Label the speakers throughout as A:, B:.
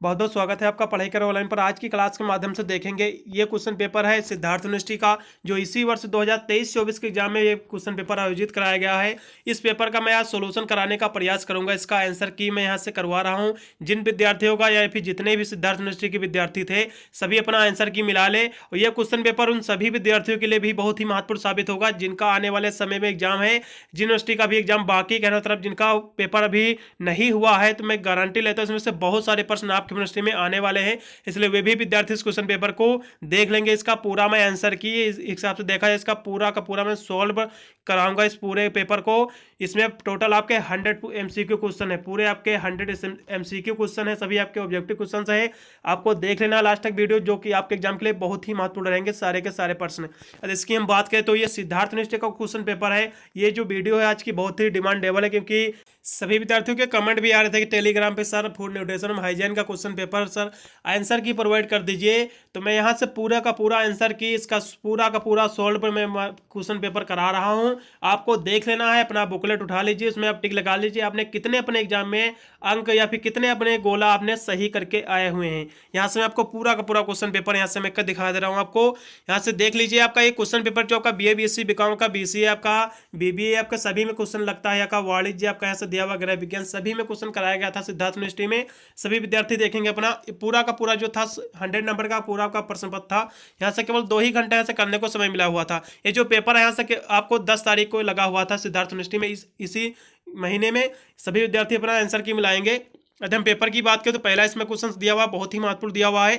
A: बहुत बहुत स्वागत है आपका पढ़ाई करो ऑनलाइन पर। आज की क्लास के माध्यम से देखेंगे ये क्वेश्चन पेपर है सिद्धार्थ यूनिवर्सिटी का, जो इसी वर्ष 2023-24 के एग्जाम में ये क्वेश्चन पेपर आयोजित कराया गया है। इस पेपर का मैं आज सोल्यूशन कराने का प्रयास करूंगा। इसका आंसर की मैं यहाँ से करवा रहा हूँ। जिन विद्यार्थियों का या फिर जितने भी सिद्धार्थ यूनिवर्सिटी के विद्यार्थी थे सभी अपना आंसर की मिला ले, और यह क्वेश्चन पेपर उन सभी विद्यार्थियों के लिए भी बहुत ही महत्वपूर्ण साबित होगा जिनका आने वाले समय में एग्जाम है। जिन यूनिवर्सिटी का भी एग्जाम बाकी कहना तरफ जिनका पेपर अभी नहीं हुआ है, तो मैं गारंटी लेता हूँ इसमें से बहुत सारे प्रश्न आपकी यूनिवर्सिटी में आने वाले हैं। इसलिए वे भी विद्यार्थी इस क्वेश्चन पेपर को देख लेंगे। इसका पूरा मैं आंसर की इस हिसाब से देखा है, इसका पूरा का पूरा मैं सॉल्व कराऊंगा इस पूरे पेपर को। इसमें टोटल आपके 100 MCQ क्वेश्चन है, पूरे आपके 100 MCQ क्वेश्चन है, सभी आपके ऑब्जेक्टिव क्वेश्चन है। आपको देख लेना लास्ट तक वीडियो, जो कि आपके एग्जाम के लिए बहुत ही महत्वपूर्ण रहेंगे सारे के सारे प्रश्न। अब इसकी हम बात करें तो ये सिद्धार्थ यूनिवर्सिटी का क्वेश्चन पेपर है। ये जो वीडियो है आज की बहुत ही डिमांडेबल है, क्योंकि सभी विद्यार्थियों के कमेंट भी आ रहे थे कि टेलीग्राम पे सर फूड न्यूट्रिशन और हाइजीन का क्वेश्चन पेपर सर आंसर की प्रोवाइड कर दीजिए। तो मैं यहाँ से पूरा का पूरा आंसर की इसका पूरा का पूरा सॉल्व पर मैं क्वेश्चन पेपर करा रहा हूँ। आपको देख लेना है, अपना बुकलेट उठा लीजिए, उसमें आप टिक लगा लीजिए आपने कितने अपने एग्जाम में अंक या फिर कितने अपने गोला आपने सही करके आए हुए हैं। यहाँ से मैं आपको पूरा का पूरा क्वेश्चन पेपर यहाँ से मैं कर दिखा दे रहा हूँ आपको। यहाँ से देख लीजिए, आपका ये क्वेश्चन पेपर जो आपका BA BSc बीकॉम का, BCA आपका, BBA आपका सभी में क्वेश्चन लगता है। आपका वाणिज्य आपका यहाँ से दिया हुआ, गृह विज्ञान सभी में क्वेश्चन कराया गया था सिद्धार्थ यूनिवर्सिटी में। सभी विद्यार्थी देखेंगे अपना पूरा का पूरा जो था 100 नंबर का पूरा का प्रश्न पत्र था। यहाँ से केवल 2 ही घंटे यहाँ से करने को समय मिला हुआ था। ये जो पेपर है यहाँ से आपको 10 तारीख को लगा हुआ था सिद्धार्थ यूनिवर्सिटी में। इसी महीने में सभी विद्यार्थी अपना आंसर की मिलाएंगे। यदि हम पेपर की बात करें तो पहला इसमें क्वेश्चन दिया हुआ, बहुत ही महत्वपूर्ण दिया हुआ है।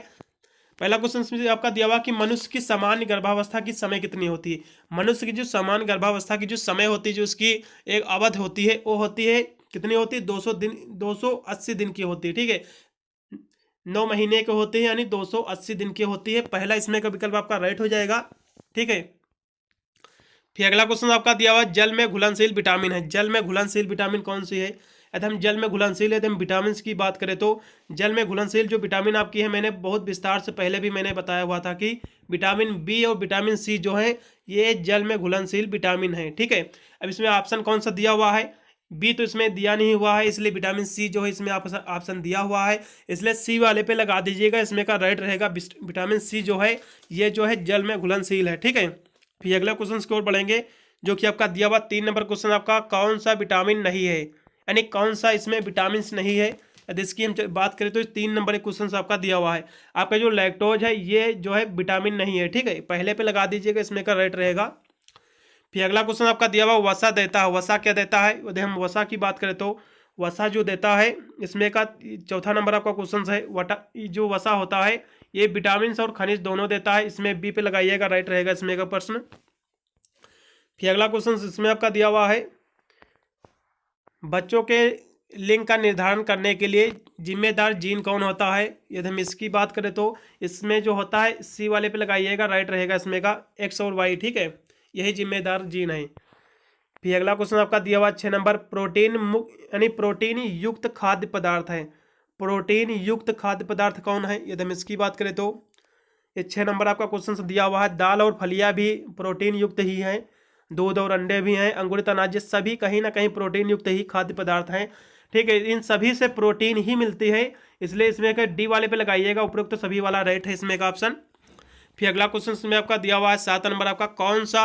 A: पहला क्वेश्चन आपका दिया हुआ कि मनुष्य की सामान्य गर्भावस्था की समय कितनी होती है। मनुष्य की जो सामान्य गर्भावस्था की जो समय होती है, जो उसकी एक अवधि होती है, वो होती है कितनी होती है, 200 दिन, 280 दिन की होती है। ठीक है, 9 महीने के होते हैं, यानी 280 दिन की होती है। पहला इसमें का विकल्प आपका राइट हो जाएगा। ठीक है, फिर अगला क्वेश्चन आपका दिया हुआ जल में घुलनशील विटामिन है। जल में घुलनशील विटामिन कौन सी है। यदि हम जल में घुलनशील यदि हम विटामिन की बात करें तो जल में घुलनशील जो विटामिन आपकी है, मैंने बहुत विस्तार से पहले भी मैंने बताया हुआ था कि विटामिन बी और विटामिन सी जो है ये जल में घुलनशील विटामिन है। ठीक है, अब इसमें ऑप्शन कौन सा दिया हुआ है, बी तो इसमें दिया नहीं हुआ है, इसलिए विटामिन सी जो है इसमें ऑप्शन दिया हुआ है, इसलिए सी वाले पे लगा दीजिएगा। इसमें का राइट रहेगा विटामिन सी जो है ये जो है जल में घुलनशील है। ठीक है, फिर अगला क्वेश्चन की ओर बढ़ेंगे, जो कि आपका दिया हुआ 3 नंबर क्वेश्चन आपका कौन सा विटामिन नहीं है, यानी कौन सा इसमें विटामिन नहीं है। यदि इसकी हम बात करें तो 3 नंबर क्वेश्चन आपका दिया हुआ है, आपका जो लैक्टोज है ये जो है विटामिन नहीं है। ठीक है, पहले पे लगा दीजिएगा, इसमें का राइट रहेगा। फिर अगला क्वेश्चन आपका दिया हुआ वसा देता है। वसा क्या देता है, यदि हम वसा की बात करें तो वसा जो देता है, इसमें का चौथा नंबर आपका क्वेश्चन है। जो वसा होता है ये विटामिन और खनिज दोनों देता है। इसमें बी पे लगाइएगा, राइट रहेगा इसमें का प्रश्न। फिर अगला क्वेश्चन इसमें आपका दिया हुआ है बच्चों के लिंग का निर्धारण करने के लिए जिम्मेदार जीन कौन होता है। यदि हम इसकी बात करें तो इसमें जो होता है सी वाले पे लगाइएगा, राइट रहेगा इसमें का एक्स और वाई। ठीक है, यही जिम्मेदार जीन है। फिर अगला क्वेश्चन आपका दिया हुआ 6 नंबर प्रोटीन यानी प्रोटीन युक्त खाद्य पदार्थ है। प्रोटीन युक्त खाद्य पदार्थ कौन है, यदि हम इसकी बात करें तो ये 6 नंबर आपका क्वेश्चन दिया हुआ है। दाल और फलियां भी प्रोटीन युक्त ही हैं, दूध और अंडे भी हैं, अंकुरित अनाज सभी कहीं ना कहीं प्रोटीन युक्त ही खाद्य पदार्थ हैं। ठीक है, इन सभी से प्रोटीन ही मिलती है, इसलिए इसमें का डी वाले पे लगाइएगा, उपरोक्त सभी वाला राइट है इसमें का ऑप्शन। फिर अगला क्वेश्चन इसमें आपका दिया हुआ है 7 नंबर आपका कौन सा,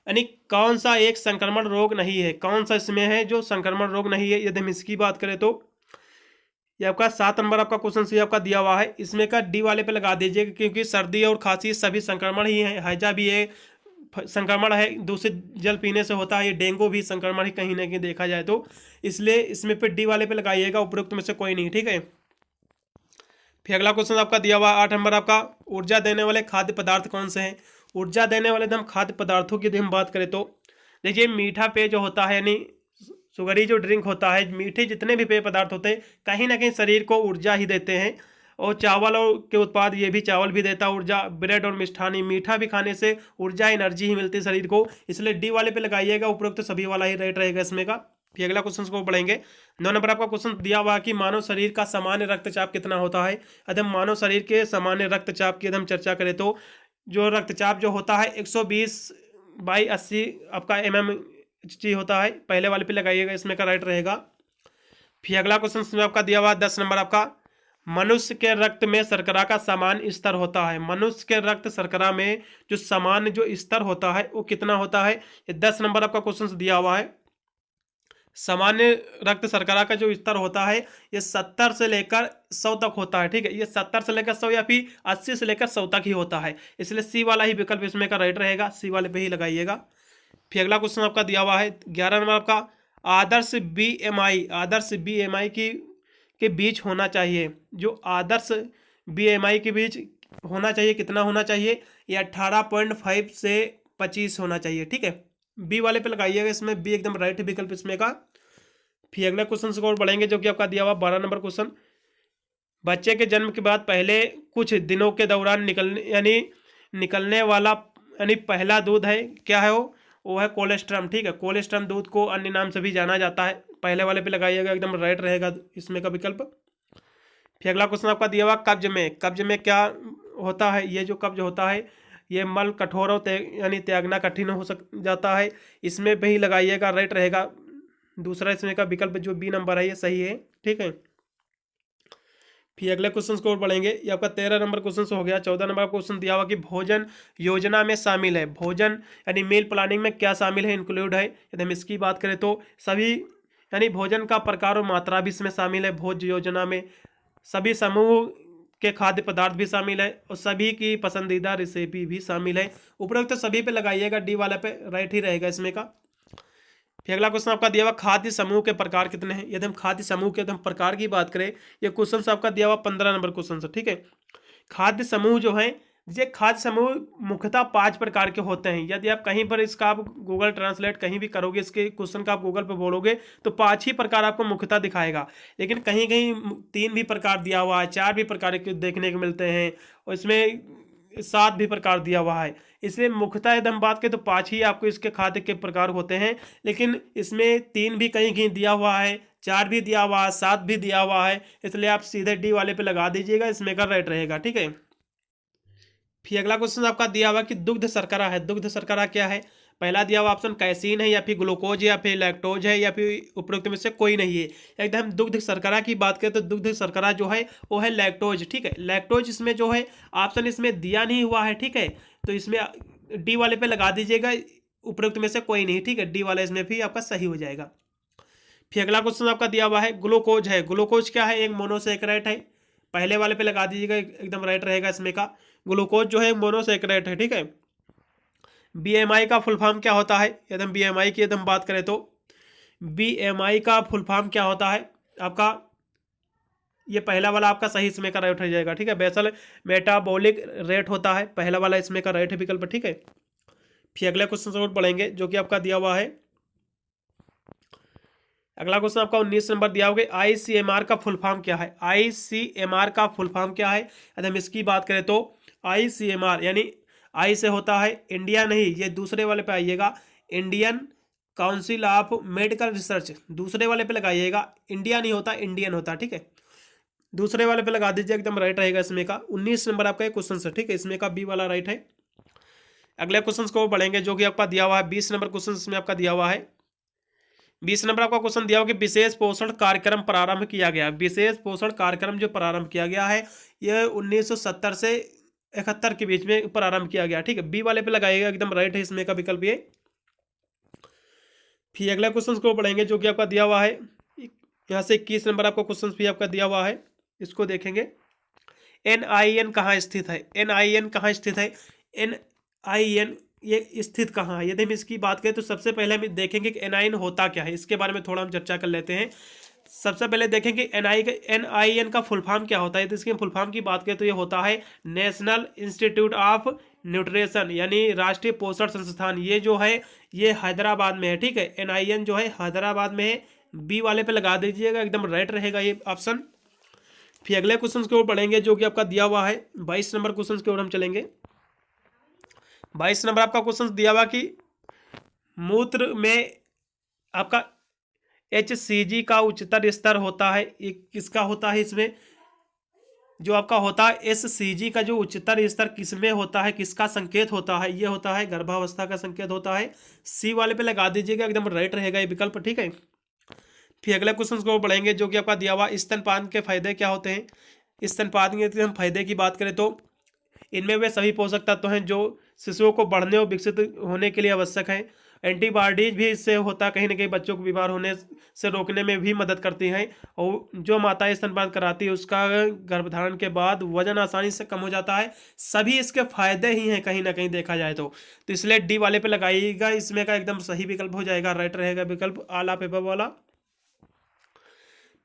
A: यानी कौन सा एक संक्रमण रोग नहीं है। कौन सा इसमें है जो संक्रमण रोग नहीं है, यदि हम इसकी बात करें तो ये आपका 7 नंबर आपका क्वेश्चन सी आपका दिया हुआ है, इसमें का डी वाले पे लगा दीजिएगा, क्योंकि सर्दी और खांसी सभी संक्रमण ही है। हैजा भी ये संक्रमण है, दूषित जल पीने से होता है। ये डेंगू भी संक्रमण ही कहीं ना कहीं देखा जाए तो, इसलिए इसमें पे डी वाले पे लगाइएगा, उपरोक्त में से कोई नहीं। ठीक है, फिर अगला क्वेश्चन आपका दिया हुआ 8 नंबर आपका ऊर्जा देने वाले खाद्य पदार्थ कौन से हैं। ऊर्जा देने वाले हम खाद्य पदार्थों की यदि हम बात करें तो देखिए मीठा पेय जो होता है, यानी शुगरी जो ड्रिंक होता है, मीठे जितने भी पेय पदार्थ होते हैं कहीं ना कहीं शरीर को ऊर्जा ही देते हैं। और चावल और के उत्पाद, ये भी चावल भी देता है ऊर्जा। ब्रेड और मिष्ठानी, मीठा भी खाने से ऊर्जा एनर्जी ही मिलती है शरीर को, इसलिए डी वाले पे लगाइएगा, उपरोक्त सभी वाला ही राइट रहेगा इसमें का। फिर अगला क्वेश्चन को पढ़ेंगे। 9 नंबर आपका क्वेश्चन दिया हुआ कि मानव शरीर का सामान्य रक्तचाप कितना होता है। यदि हम मानव शरीर के सामान्य रक्तचाप की यदि हम चर्चा करें तो जो रक्तचाप जो होता है 120/80 आपका mmHg होता है। पहले वाले पे लगाइएगा, इसमें का राइट रहेगा। फिर अगला क्वेश्चन आपका दिया हुआ 10 नंबर आपका मनुष्य के रक्त में शर्करा का सामान्य स्तर होता है। मनुष्य के रक्त शर्करा में जो सामान्य जो स्तर होता है वो कितना होता है? ये 10 नंबर आपका क्वेश्चन दिया हुआ है। सामान्य रक्त शर्करा का जो स्तर होता है ये 70 से लेकर 100 तक होता है। ठीक है, ये 70 से लेकर 100 या फिर 80 से लेकर 100 तक ही होता है, इसलिए सी वाला ही विकल्प इसमें का राइट रहेगा, सी वाले पे ही लगाइएगा। फिर अगला क्वेश्चन आपका दिया हुआ है 11 नंबर आपका, आदर्श BMI के बीच होना चाहिए। जो आदर्श BMI के बीच होना चाहिए कितना होना चाहिए? ये 18.5 से 25 होना चाहिए। ठीक है, बी वाले पे लगाइएगा, इसमें बी एकदम राइट विकल्प इसमें का। फिर अगले क्वेश्चन से और बढ़ेंगे जो कि आपका दिया हुआ 12 नंबर क्वेश्चन, बच्चे के जन्म के बाद पहले कुछ दिनों के दौरान निकलने वाला पहला दूध है, क्या है वो है कोलेस्ट्रम। ठीक है, कोलेस्ट्रम दूध को अन्य नाम से भी जाना जाता है, पहले वाले पे लगाइएगा, एकदम राइट रहेगा इसमें का विकल्प। फिर अगला क्वेश्चन आपका दिया हुआ कब्ज में क्या होता है? ये जो कब्ज होता है ये मल कठोर और त्यागना कठिन हो जाता है, इसमें भी लगाइएगा, राइट रहेगा दूसरा इसमें का विकल्प जो बी नंबर है ये सही है। ठीक है, फिर अगले क्वेश्चन को और बढ़ेंगे, ये आपका 13 नंबर क्वेश्चन हो गया। 14 नंबर क्वेश्चन दिया हुआ कि भोजन योजना में शामिल है, भोजन मील प्लानिंग में क्या शामिल है, इंक्लूड है। यदि हम इसकी बात करें तो सभी भोजन का प्रकार और मात्रा भी इसमें शामिल है भोज्य योजना में, सभी समूह के खाद्य पदार्थ भी शामिल है और सभी की पसंदीदा रेसिपी भी शामिल है। उपरोक्त तो सभी पे लगाइएगा, डी वाला पे राइट ही रहेगा इसमें का। फिर अगला क्वेश्चन आपका दिया हुआ खाद्य समूह के प्रकार कितने हैं? यदि हम खाद्य समूह के हम प्रकार की बात करें, ये क्वेश्चन आपका दिया हुआ 15 नंबर क्वेश्चन से। ठीक है, खाद्य समूह जो है ये खाद्य समूह मुख्यतः 5 प्रकार के होते हैं। यदि आप कहीं पर इसका आप गूगल ट्रांसलेट कहीं भी करोगे, इसके क्वेश्चन का आप गूगल पर बोलोगे तो 5 ही प्रकार आपको मुख्यतः दिखाएगा, लेकिन कहीं कहीं 3 भी प्रकार दिया हुआ है, 4 भी प्रकार के देखने को मिलते हैं और इसमें 7 भी प्रकार दिया हुआ है। इसलिए मुख्यतः यदि हम बात करें तो 5 ही आपको इसके खाद्य के प्रकार होते हैं, लेकिन इसमें 3 भी कहीं कहीं दिया हुआ है, 4 भी दिया हुआ है, 7 भी दिया हुआ है, इसलिए आप सीधे डी वाले पे लगा दीजिएगा, इसमें का राइट रहेगा। ठीक है, फिर अगला क्वेश्चन आपका दिया हुआ कि दुग्ध शर्करा है, दुग्ध शर्करा क्या है? पहला दिया हुआ ऑप्शन कैसीन है या फिर ग्लूकोज या फिर लैक्टोज है या फिर उपरोक्त में से कोई नहीं है। एकदम दुग्ध शर्करा की बात करें तो दुग्ध शर्करा जो है वो है लैक्टोज। ठीक है, लैक्टोज इसमें जो है ऑप्शन इसमें दिया नहीं हुआ है। ठीक है, तो इसमें डी वाले पे लगा दीजिएगा, उपरोक्त में से कोई नहीं। ठीक है, डी वाला इसमें भी आपका सही हो जाएगा। फिर अगला क्वेश्चन आपका दिया हुआ है ग्लूकोज है, ग्लूकोज क्या है? एक मोनोसेकेराइड है, पहले वाले पे लगा दीजिएगा, एकदम राइट रहेगा इसमें का। ग्लूकोज जो है मोनोसेकेराइड है। ठीक है, बीएमआई का फुल फॉर्म क्या होता है? यदि हम बीएमआई की यदि हम बात करें तो बीएमआई का फुल फॉर्म क्या होता है आपका? ये पहला वाला आपका सही इसमें का राइट हो जाएगा। ठीक है, बेसल मेटाबॉलिक रेट होता है, पहला वाला इसमें का राइट विकल्प। ठीक है, फिर अगले क्वेश्चन से और पढ़ेंगे जो कि आपका दिया हुआ है, अगला क्वेश्चन आपका 19 नंबर दिया होगा, आईसीएमआर का फुल फॉर्म क्या है? आईसीएमआर का फुल फॉर्म क्या है? यदि हम इसकी बात करें तो आईसीएमआर आई से होता है इंडिया, नहीं ये दूसरे वाले पे आइएगा, Indian council of medical research, दूसरे वाले पे लगाइएगा, इंडिया नहीं होता इंडियन होता। ठीक है, दूसरे वाले पे लगा दीजिए, एकदम राइट रहेगा इसमें का। 19 नंबर आपका क्वेश्चन है। ठीक है, इसमें का बी वाला राइट है। अगले क्वेश्चन को बढ़ेंगे जो कि आपका दिया हुआ है 20 नंबर क्वेश्चन इसमें आपका दिया हुआ है। 20 नंबर आपका क्वेश्चन दिया हुआ कि विशेष पोषण कार्यक्रम प्रारंभ किया गया। विशेष पोषण कार्यक्रम जो प्रारंभ किया गया है यह 1970 से 71 के बीच में प्रारंभ किया गया। ठीक है, बी वाले पे लगाइएगा, एकदम राइट है इसमें का विकल्प ये। फिर अगला क्वेश्चन को पढ़ेंगे जो कि आपका दिया हुआ है, यहाँ से 21 नंबर आपका क्वेश्चन भी आपका दिया हुआ है, इसको देखेंगे। NIN कहाँ स्थित है? NIN कहाँ स्थित है? NIN ये स्थित कहाँ है? यदि हम इसकी बात करें तो सबसे पहले हम देखेंगे कि NIN होता क्या है, इसके बारे में थोड़ा हम चर्चा कर लेते हैं। सबसे पहले देखेंगे NIN का फुल फॉर्म क्या होता है। तो इसके फुल फॉर्म की बात करें तो ये होता है नेशनल इंस्टीट्यूट ऑफ न्यूट्रिशन, यानी राष्ट्रीय पोषण संस्थान। ये जो है ये हैदराबाद में है। ठीक है, NIN जो है हैदराबाद में है, बी वाले पे लगा दीजिएगा, एकदम राइट रहेगा ये ऑप्शन। फिर अगले क्वेश्चन की ओर बढ़ेंगे जो कि आपका दिया हुआ है 22 नंबर क्वेश्चन की ओर हम चलेंगे। 22 नंबर आपका क्वेश्चन दिया हुआ कि मूत्र में आपका HCG का उच्चतर स्तर होता है, ये किसका होता है? इसमें जो आपका होता है SCG का जो उच्चतर स्तर किसमें होता है, किसका संकेत होता है? ये होता है गर्भावस्था का संकेत होता है, सी वाले पे लगा दीजिएगा, एकदम राइट रहेगा ये विकल्प। ठीक है, फिर अगले क्वेश्चन को बढ़ेंगे जो कि आपका दिया हुआ स्तनपान के फायदे क्या होते हैं। स्तनपान के हम फायदे की बात करें तो इनमें वे सभी पोषक तत्व हैं जो शिशुओं को बढ़ने और विकसित होने के लिए आवश्यक हैं। एंटीबॉडीज भी इससे होता, कहीं ना कहीं बच्चों को बीमार होने से रोकने में भी मदद करती हैं। और जो माताएं स्तनपान कराती है उसका गर्भधारण के बाद वजन आसानी से कम हो जाता है। सभी इसके फायदे ही हैं कहीं ना कहीं देखा जाए तो इसलिए डी वाले पे लगाइएगा, इसमें का एकदम सही विकल्प हो जाएगा, राइट रहेगा विकल्प आला पेपर वाला।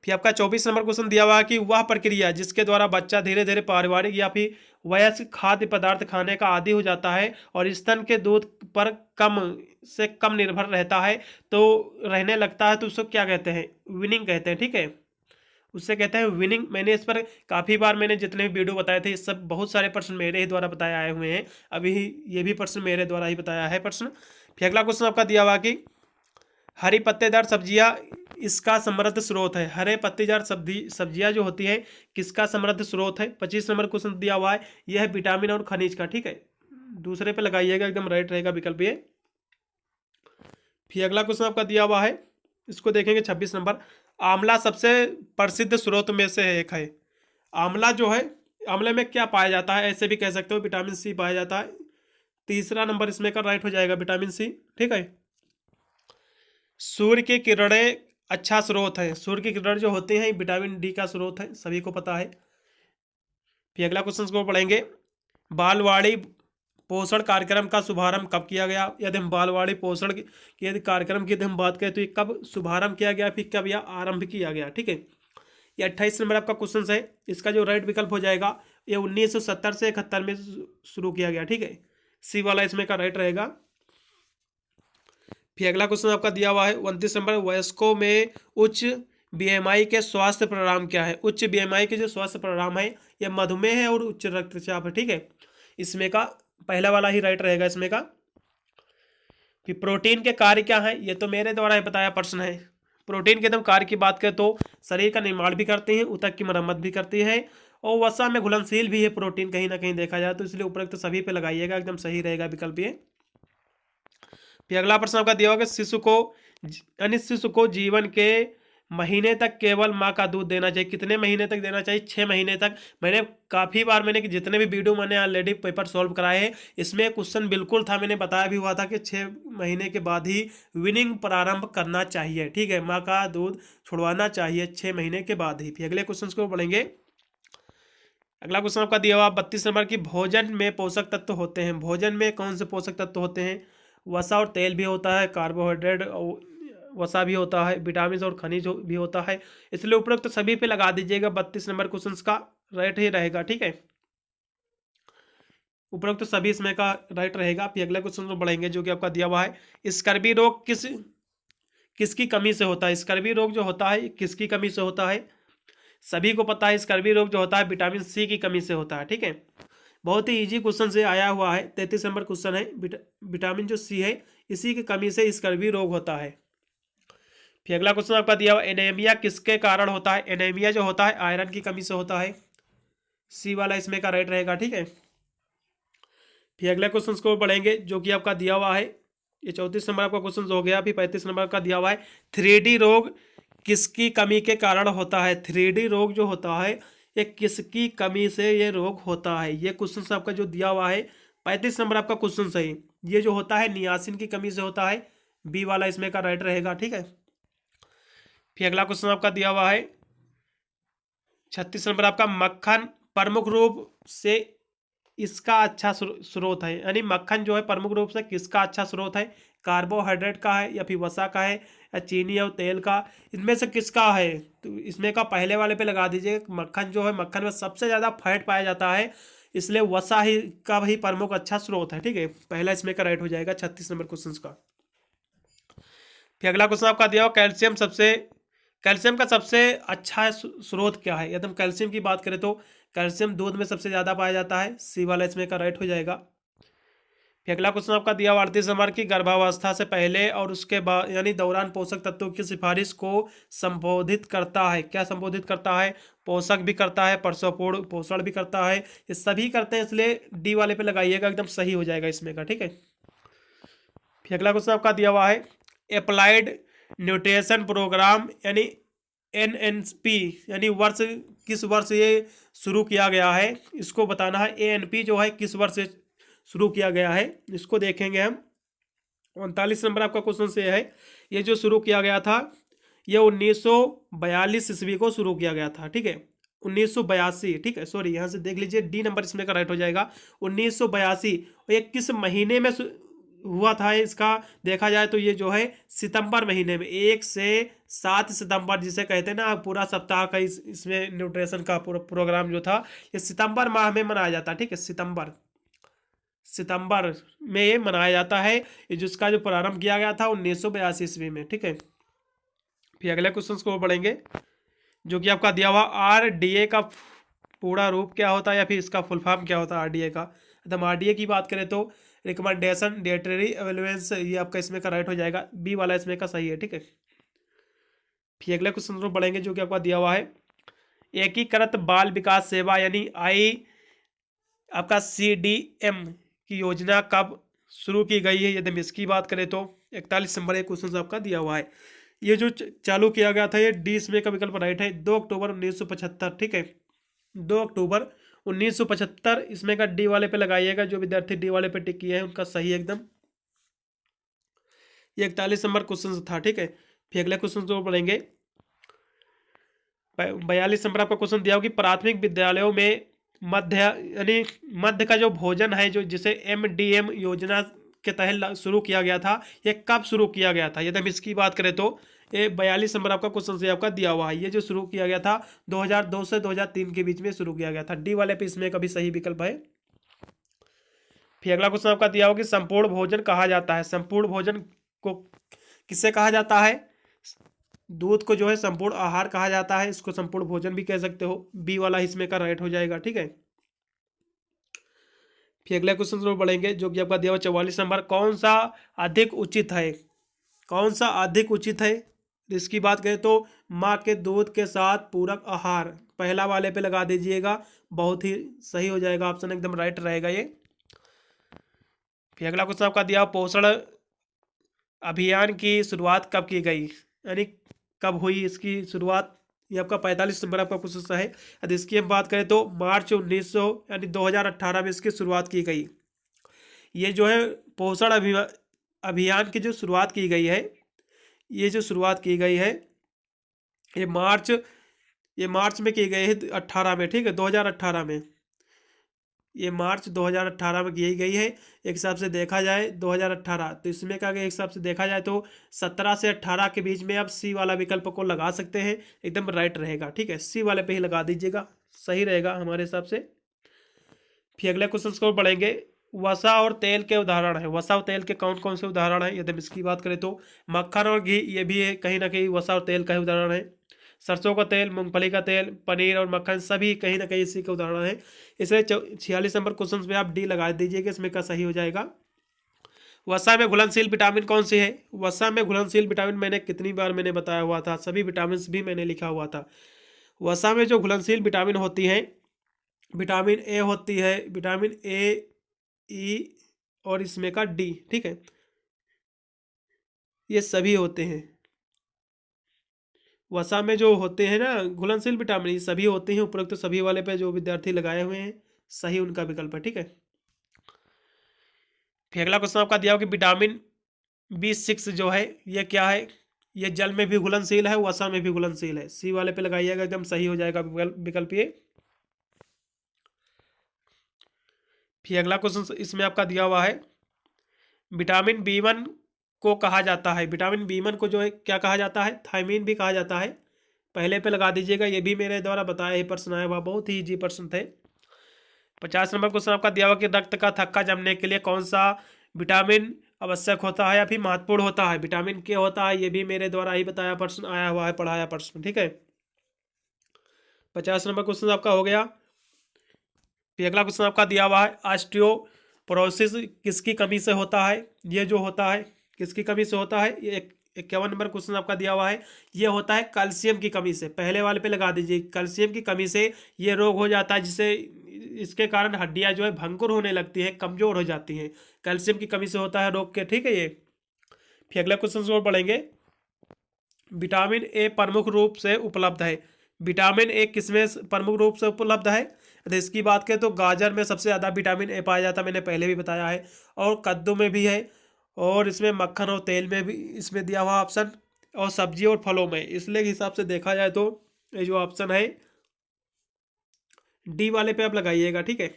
A: फिर आपका 24 नंबर क्वेश्चन दिया हुआ है कि वह प्रक्रिया जिसके द्वारा बच्चा धीरे धीरे पारिवारिक या फिर वयस्क खाद्य पदार्थ खाने का आदी हो जाता है और स्तन के दूध पर कम से कम निर्भर रहता है तो रहने लगता है, तो उसको क्या कहते हैं? विनिंग कहते हैं। ठीक है, उससे कहते हैं विनिंग। मैंने इस पर काफ़ी बार मैंने जितने भी वीडियो बताए थे, इस सब बहुत सारे प्रश्न मेरे ही द्वारा बताए आए हुए हैं। अभी ये भी प्रश्न मेरे द्वारा ही बताया है प्रश्न। फिर अगला क्वेश्चन आपका दिया हुआ कि हरी पत्तेदार सब्जियां इसका समृद्ध स्रोत है। हरे पत्तेदार सब्जियां जो होती है किसका समृद्ध स्रोत है? 25 नंबर क्वेश्चन दिया हुआ है, यह है विटामिन और खनिज का। ठीक है, दूसरे पे लगाइएगा, एकदम राइट रहेगा विकल्प ये। फिर अगला क्वेश्चन आपका दिया हुआ है, इसको देखेंगे 26 नंबर। आंवला सबसे प्रसिद्ध स्रोत में से एक है। आंवला जो है, आंवले में क्या पाया जाता है? ऐसे भी कह सकते हो विटामिन सी पाया जाता है। तीसरा नंबर इसमें का राइट हो जाएगा विटामिन सी। ठीक है, सूर्य की किरणें अच्छा स्रोत है। सूर्य की किरण जो होते हैं विटामिन डी का स्रोत है, सभी को पता है। फिर अगला क्वेश्चन को पढ़ेंगे, बालवाड़ी पोषण कार्यक्रम का शुभारंभ कब किया गया? यदि हम बालवाड़ी पोषण के यदि कार्यक्रम की यदि हम बात करें तो ये कब शुभारंभ किया गया, फिर कब यह आरंभ किया गया? ठीक है, ये 28 नंबर आपका क्वेश्चन है। इसका जो राइट विकल्प हो जाएगा ये 1970 से 71 में शुरू किया गया। ठीक है, सी वाला इसमें का राइट रहेगा। फिर अगला क्वेश्चन आपका दिया हुआ है 29 नंबर, वयस्कों में उच्च बीएमआई के स्वास्थ्य परिणाम क्या है? उच्च बीएमआई के जो स्वास्थ्य परिणाम है यह मधुमेह है और उच्च रक्तचाप है। ठीक है, इसमें का पहला वाला ही राइट रहेगा इसमें का। फिर प्रोटीन के कार्य क्या है? ये तो मेरे द्वारा ही बताया प्रश्न है। प्रोटीन के एकदम कार्य की बात करें तो शरीर का निर्माण भी करती है, ऊतक की मरम्मत भी करती है और वसा में घुलनशील भी है प्रोटीन, कहीं ना कहीं देखा जाए तो, इसलिए उपरोक्त सभी पे लगाइएगा, एकदम सही रहेगा विकल्प ये। फिर अगला प्रश्न आपका दिया होगा, शिशु को जीवन के महीने तक केवल माँ का दूध देना चाहिए। कितने महीने तक देना चाहिए? 6 महीने तक। मैंने काफ़ी बार मैंने जितने भी वीडियो मैंने ऑलरेडी पेपर सॉल्व कराए हैं इसमें क्वेश्चन बिल्कुल था, मैंने बताया भी हुआ था कि 6 महीने के बाद ही विनिंग प्रारंभ करना चाहिए। ठीक है, माँ का दूध छुड़वाना चाहिए 6 महीने के बाद ही। फिर अगले क्वेश्चन को पढ़ेंगे। अगला क्वेश्चन आपका दिया हुआ 32 नंबर की भोजन में पोषक तत्व होते हैं। भोजन में कौन से पोषक तत्व होते हैं? वसा और तेल भी होता है, कार्बोहाइड्रेट वसा भी होता है, विटामिन और खनिज भी होता है, इसलिए उपरोक्त सभी पे लगा दीजिएगा। 32 नंबर क्वेश्चन का राइट ही रहेगा। ठीक है, उपरोक्त सभी इसमें का राइट रहेगा। फिर अगला क्वेश्चन को बढ़ेंगे जो कि आपका दिया हुआ है, स्कर्वी रोग किसकी कमी से होता है? स्कर्वी रोग जो होता है किसकी कमी से होता है? सभी को पता है स्कर्वी रोग जो होता है विटामिन सी की कमी से होता है। ठीक है, बहुत ही इजी क्वेश्चन से आया हुआ है। 33 नंबर क्वेश्चन है, विटामिन जो सी है इसी की कमी से स्कर्वी रोग होता है। फिर अगला क्वेश्चन आपका दिया हुआ, एनीमिया किसके कारण होता है? एनीमिया जो होता है आयरन की कमी से होता है, सी वाला इसमें का राइट रहेगा। ठीक है, फिर अगले क्वेश्चन को पढ़ेंगे जो कि आपका दिया हुआ है, ये 34 नंबर आपका क्वेश्चन हो गया। फिर 35 नंबर का दिया हुआ है, 3D रोग किसकी कमी के कारण होता है? 3D रोग जो होता है ये किसकी कमी से ये रोग होता है? ये क्वेश्चन आपका जो दिया हुआ है 35 नंबर आपका क्वेश्चन सही, ये जो होता है नियासिन की कमी से होता है, बी वाला इसमें का राइट रहेगा। ठीक है, फिर अगला क्वेश्चन आपका दिया हुआ है 36 नंबर आपका, मक्खन प्रमुख रूप से इसका अच्छा स्रोत है, यानी मक्खन जो है प्रमुख रूप से किसका अच्छा स्रोत है? कार्बोहाइड्रेट का है या फिर वसा का है या चीनी और तेल का? इनमें से किसका है? तो इसमें का पहले वाले पे लगा दीजिए। मक्खन जो है, मक्खन में सबसे ज़्यादा फैट पाया जाता है, इसलिए वसा ही का ही प्रमुख अच्छा स्रोत है। ठीक है, पहला इसमें का राइट हो जाएगा 36 नंबर क्वेश्चन का। फिर अगला क्वेश्चन आपका दिया हो, कैल्शियम का सबसे अच्छा स्रोत क्या है? यदि हम कैल्शियम की बात करें तो कैल्शियम दूध में सबसे ज़्यादा पाया जाता है, सी वाला इसमें का राइट हो जाएगा। फिर अगला क्वेश्चन आपका दिया 38 नंबर की, गर्भावस्था से पहले और उसके बाद यानी दौरान पोषक तत्वों की सिफारिश को संबोधित करता है। क्या संबोधित करता है? पोषक भी करता है, प्रसवपूर्व पोषण भी करता है, ये सभी करते हैं, इसलिए डी वाले पे लगाइएगा, एकदम सही हो जाएगा इसमें का। ठीक है, फिर अगला क्वेश्चन आपका दिया हुआ है, अप्लाइड न्यूट्रिशन प्रोग्राम यानी एनएनपी यानी वर्ष किस वर्ष ये शुरू किया गया है, इसको बताना है। एएनपी जो है किस वर्ष से शुरू किया गया है, इसको देखेंगे हम। 39 नंबर आपका क्वेश्चन से है, ये जो शुरू किया गया था ये 1942 ईस्वी को शुरू किया गया था, ठीक है। 1982, ठीक है, सॉरी यहाँ से देख लीजिए, डी नंबर इसमें का राइट हो जाएगा। 1982। ये किस महीने में हुआ था इसका देखा जाए तो ये जो है सितंबर महीने में, 1 से 7 सितंबर जिसे कहते हैं ना, पूरा सप्ताह का इसमें न्यूट्रिशन का प्रोग्राम जो था ये सितंबर माह में मनाया जाता है, ठीक है। सितंबर में ये मनाया जाता है, ये जिसका जो प्रारंभ किया गया था 1982 ईस्वी में, ठीक है। फिर अगले क्वेश्चन को पढ़ेंगे जो कि आपका दिया हुआ आरडीए का पूरा रूप क्या होता है या फिर इसका फुल फॉर्म क्या होता है आरडीए का। एकदम आरडीए की बात करें तो रिकमेंडेशन डेटरी एवेलुएंस, ये आपका इसमें का राइट हो जाएगा, बी वाला इसमें का सही है, ठीक है। फिर अगले क्वेश्चन को पढ़ेंगे जो कि आपका दिया हुआ है एकीकृत बाल विकास सेवा यानी आपका CDM की योजना कब शुरू की गई है, यदि हम इसकी बात करें तो 41 नंबर एक क्वेश्चन आपका दिया हुआ है। ये जो चालू किया गया था ये डी इसमें का विकल्प राइट है, 2 अक्टूबर 1975, ठीक है। 2 अक्टूबर 1975 इसमें का डी वाले पे लगाइएगा, जो विद्यार्थी डी वाले पे टिक किए हैं उनका सही एकदम। ये 41 नंबर क्वेश्चन था, ठीक है। फिर अगले क्वेश्चन को पढ़ेंगे 42 नंबर आपका क्वेश्चन दिया हो कि प्राथमिक विद्यालयों में मध्य यानी मध्य का जो भोजन है, जो जिसे MDM योजना के तहत शुरू किया गया था, ये कब शुरू किया गया था, यदि हम इसकी बात करें तो ये 42 नंबर आपका क्वेश्चन से आपका दिया हुआ है। ये जो शुरू किया गया था 2002 से 2003 के बीच में शुरू किया गया था, डी वाले पे इसमें कभी सही विकल्प है। फिर अगला क्वेश्चन आपका दिया हुआ कि संपूर्ण भोजन कहा जाता है, संपूर्ण भोजन को किससे कहा जाता है, दूध को जो है संपूर्ण आहार कहा जाता है, इसको संपूर्ण भोजन भी कह सकते हो, बी वाला इसमें का राइट हो जाएगा, ठीक है। फिर अगले क्वेश्चन को पढ़ेंगे जो कि आपका दिया हुआ 44 नंबर, कौन सा अधिक उचित है, कौन सा अधिक उचित है, इसकी बात करें तो माँ के दूध के साथ पूरक आहार, पहला वाले पे लगा दीजिएगा, बहुत ही सही हो जाएगा, ऑप्शन एकदम राइट रहेगा ये। फिर अगला क्वेश्चन आपका दिया पोषण अभियान की शुरुआत कब की गई, यानी कब हुई इसकी शुरुआत, ये आपका 45 नंबर आपका क्वेश्चन है। यदि इसकी हम बात करें तो मार्च 1900 यानी 2018 में इसकी शुरुआत की गई। ये जो है पोषण अभियान की जो शुरुआत की गई है, ये जो शुरुआत की गई है ये मार्च में की गई है 18 में, ठीक है, 2018 में, ये मार्च 2018 में की गई है। एक हिसाब से देखा जाए 2018, तो इसमें क्या एक हिसाब से देखा जाए तो 17 से 18 के बीच में आप सी वाला विकल्प को लगा सकते हैं, एकदम राइट रहेगा, ठीक है। सी वाले पे ही लगा दीजिएगा, सही रहेगा हमारे हिसाब से। फिर अगले क्वेश्चन को पढ़ेंगे वसा और तेल के उदाहरण है, वसा और तेल के कौन कौन से उदाहरण है, यदि हम इसकी बात करें तो मक्खन और घी, ये भी है कहीं ना कहीं वसा और तेल का ही उदाहरण है। सरसों का तेल, मूंगफली का तेल, पनीर और मक्खन सभी कहीं ना कहीं इसी का उदाहरण है। इसलिए 46 नंबर क्वेश्चन पे आप डी लगा दीजिएगा, इसमें का सही हो जाएगा। वसा में घुलनशील विटामिन कौन सी है, वसा में घुलनशील विटामिन मैंने कितनी बार मैंने बताया हुआ था, सभी विटामिन भी मैंने लिखा हुआ था। वसा में जो घुलनशील विटामिन होती है, विटामिन ए होती है, विटामिन ए, ई और इसमें का डी, ठीक है, ये सभी होते हैं। वसा में जो होते हैं ना घुलनशील विटामिन, ये सभी होते हैं, उपरोक्त तो सभी वाले पे जो विद्यार्थी लगाए हुए हैं सही उनका विकल्प है, ठीक है। फिर अगला क्वेश्चन आपका दिया हो कि विटामिन B6 जो है ये क्या है, ये जल में भी घुलनशील है, वसा में भी घुलनशील है, सी वाले पे लगाइएगा, एकदम सही हो जाएगा विकल्प ये। फिर अगला क्वेश्चन इसमें आपका दिया हुआ है विटामिन B1 को कहा जाता है, विटामिन B1 को जो है क्या कहा जाता है, थायमीन भी कहा जाता है, पहले पे लगा दीजिएगा, ये भी मेरे द्वारा बताया ही प्रश्न आया हुआ, बहुत ही इजी प्रश्न थे। 50 नंबर क्वेश्चन आपका दिया हुआ कि रक्त का थक्का जमने के लिए कौन सा विटामिन आवश्यक होता है या फिर महत्वपूर्ण होता है, विटामिन के होता है, ये भी मेरे द्वारा ही बताया प्रश्न आया हुआ है, पढ़ाया प्रश्न, ठीक है। 50 नंबर क्वेश्चन आपका हो गया। फिर अगला क्वेश्चन आपका दिया हुआ है ऑस्टियोपोरोसिस किसकी कमी से होता है, ये जो होता है किसकी कमी से होता है, ये 51 नंबर क्वेश्चन आपका दिया हुआ है, ये होता है कैल्शियम की कमी से, पहले वाले पे लगा दीजिए, कैल्शियम की कमी से ये रोग हो जाता है, जिससे इसके कारण हड्डियां जो है भंगुर होने लगती हैं, कमजोर हो जाती हैं, कैल्शियम की कमी से होता है रोग के, ठीक है ये। फिर अगला क्वेश्चन और पढ़ेंगे विटामिन ए प्रमुख रूप से उपलब्ध है। विटामिन ए किसमें प्रमुख रूप से उपलब्ध है? तो इसकी बात करें तो गाजर में सबसे ज़्यादा विटामिन ए पाया जाता है, मैंने पहले भी बताया है, और कद्दू में भी है, और इसमें मक्खन और तेल में भी इसमें दिया हुआ ऑप्शन, और सब्जी और फलों में। इसलिए हिसाब से देखा जाए तो ये जो ऑप्शन है डी वाले पे आप लगाइएगा, ठीक है।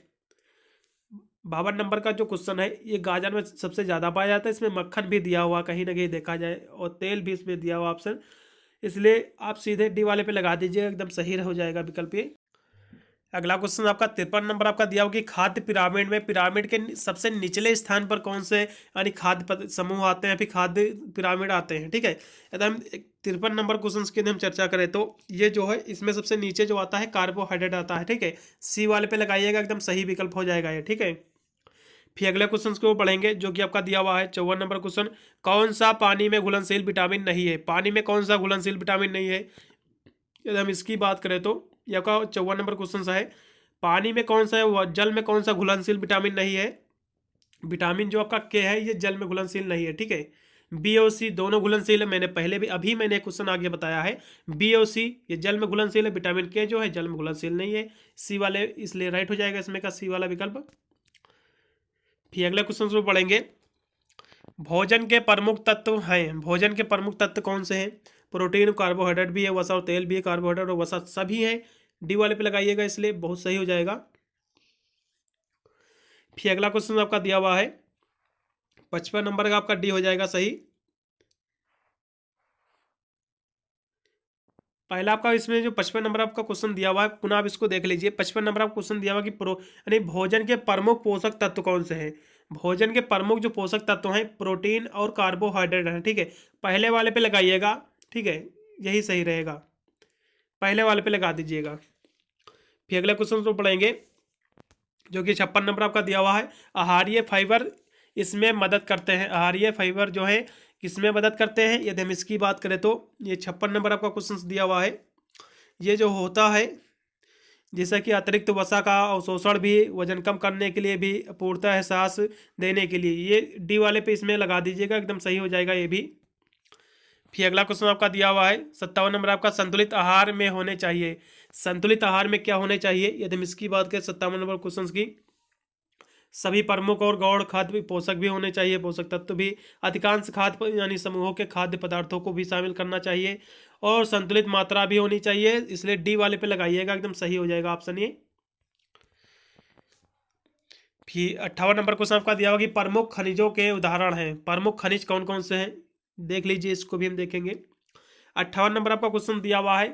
A: 52 नंबर का जो क्वेश्चन है, ये गाजर में सबसे ज़्यादा पाया जाता है, इसमें मक्खन भी दिया हुआ कहीं ना कहीं देखा जाए, और तेल भी इसमें दिया हुआ ऑप्शन, इसलिए आप सीधे डी वाले पे लगा दीजिए, एकदम सही हो जाएगा विकल्प ये। अगला क्वेश्चन आपका 53 नंबर आपका दिया हुआ कि खाद्य पिरामिड में पिरामिड के सबसे निचले स्थान पर कौन से यानी खाद्य समूह आते हैं, फिर खाद्य पिरामिड आते हैं, ठीक है। यदि हम 53 नंबर क्वेश्चन की हम चर्चा करें तो ये जो है इसमें सबसे नीचे जो आता है कार्बोहाइड्रेट आता है, ठीक है। सी वाले पे लगाइएगा, एकदम सही विकल्प हो जाएगा ये, ठीक है। फिर अगले क्वेश्चन को पढ़ेंगे जो कि आपका दिया हुआ है 54 नंबर क्वेश्चन, कौन सा पानी में घुलनशील विटामिन नहीं है? पानी में कौन सा घुलनशील विटामिन नहीं है? यदि हम इसकी बात करें तो यह का 54 नंबर क्वेश्चन है, पानी में कौन सा है, जल में कौन सा घुलनशील विटामिन नहीं है? विटामिन जो आपका के है ये जल में घुलनशील नहीं है, ठीक है। बी और सी दोनों घुलनशील है, मैंने पहले भी अभी मैंने क्वेश्चन आगे बताया है, बी और सी ये जल में घुलनशील है, विटामिन के जो है जल में घुलनशील नहीं है, सी वाले इसलिए राइट हो जाएगा इसमें का सी वाला विकल्प। फिर अगले क्वेश्चन को पढ़ेंगे, भोजन के प्रमुख तत्व हैं, भोजन के प्रमुख तत्व कौन से हैं? प्रोटीन, कार्बोहाइड्रेट भी है, वसा और तेल भी है, कार्बोहाइड्रेट और वसा सभी है, डी वाले पे लगाइएगा, इसलिए बहुत सही हो जाएगा। फिर अगला क्वेश्चन आपका दिया हुआ है 55 नंबर का, आपका डी हो जाएगा सही। पहला आपका इसमें जो 55 नंबर आपका क्वेश्चन दिया हुआ है, पुनः आप इसको देख लीजिए। 55 नंबर आपका क्वेश्चन दिया हुआ कि यानी भोजन के प्रमुख पोषक तत्व कौन से हैं? भोजन के प्रमुख जो पोषक तत्व हैं प्रोटीन और कार्बोहाइड्रेट हैं, ठीक है। पहले वाले पे लगाइएगा, ठीक है, यही सही रहेगा, पहले वाले पे लगा दीजिएगा। फिर अगले क्वेश्चन को पढ़ेंगे जो कि 56 नंबर आपका दिया हुआ है, आहारीय फाइबर इसमें मदद करते हैं, आहारीय फाइबर जो है किसमें मदद करते हैं? यदि हम इसकी बात करें तो ये 56 नंबर आपका क्वेश्चन दिया हुआ है, ये जो होता है जैसा कि अतिरिक्त वसा का अवशोषण भी, वजन कम करने के लिए भी, पूर्णतः एहसास देने के लिए, ये डी वाले पे इसमें लगा दीजिएगा, एकदम सही हो जाएगा ये भी। फिर अगला क्वेश्चन आपका दिया हुआ है 57 नंबर आपका, संतुलित आहार में होने चाहिए, संतुलित आहार में क्या होने चाहिए? यदि हम इसकी बात करें 57 नंबर क्वेश्चन की, सभी प्रमुख और गौण खाद्य पोषक भी होने चाहिए, पोषक तत्व भी, अधिकांश खाद्य यानी समूहों के खाद्य पदार्थों को भी शामिल करना चाहिए, और संतुलित मात्रा भी होनी चाहिए, इसलिए डी वाले पे लगाइएगा, एकदम सही हो जाएगा ऑप्शन ये। फिर 58 नंबर क्वेश्चन आपका दिया हुआ कि प्रमुख खनिजों के उदाहरण हैं, प्रमुख खनिज कौन कौन से हैं? देख लीजिए, इसको भी हम देखेंगे। 58 नंबर आपका क्वेश्चन दिया हुआ है,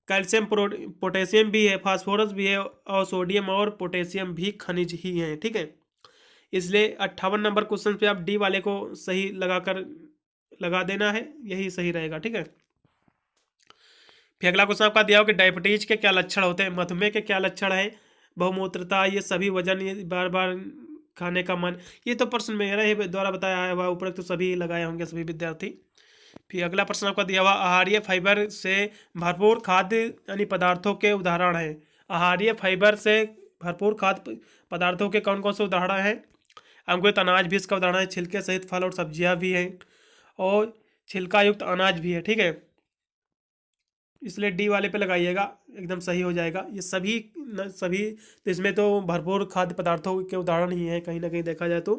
A: कैल्शियम, पोटेशियम भी है, फास्फोरस भी है, और सोडियम और पोटेशियम भी खनिज ही हैं, ठीक है। इसलिए 58 नंबर क्वेश्चन पे आप डी वाले को सही लगा देना है, यही सही रहेगा, ठीक है। फिर अगला क्वेश्चन आपका दिया हो कि डायबिटीज के क्या लक्षण होते हैं? मधुमेह के क्या लक्षण है? बहुमूत्रता, ये सभी वजन, ये बार बार खाने का मन, ये तो प्रश्न मेरा ही द्वारा बताया हुआ, उपरोक्त तो सभी लगाए होंगे सभी विद्यार्थी। फिर अगला प्रश्न आपका दिया हुआ, आहारीय फाइबर से भरपूर खाद्य यानी पदार्थों के उदाहरण हैं, आहारीय फाइबर से भरपूर खाद्य पदार्थों के कौन कौन से उदाहरण हैं? अंकुरित अनाज भी इसका उदाहरण है, छिलके सहित फल और सब्जियां भी हैं, और छिलका युक्त अनाज भी है, ठीक है। इसलिए डी वाले पे लगाइएगा, एकदम सही हो जाएगा। ये सभी तो इसमें तो भरपूर खाद्य पदार्थों के उदाहरण ही हैं कहीं ना कहीं देखा जाए तो।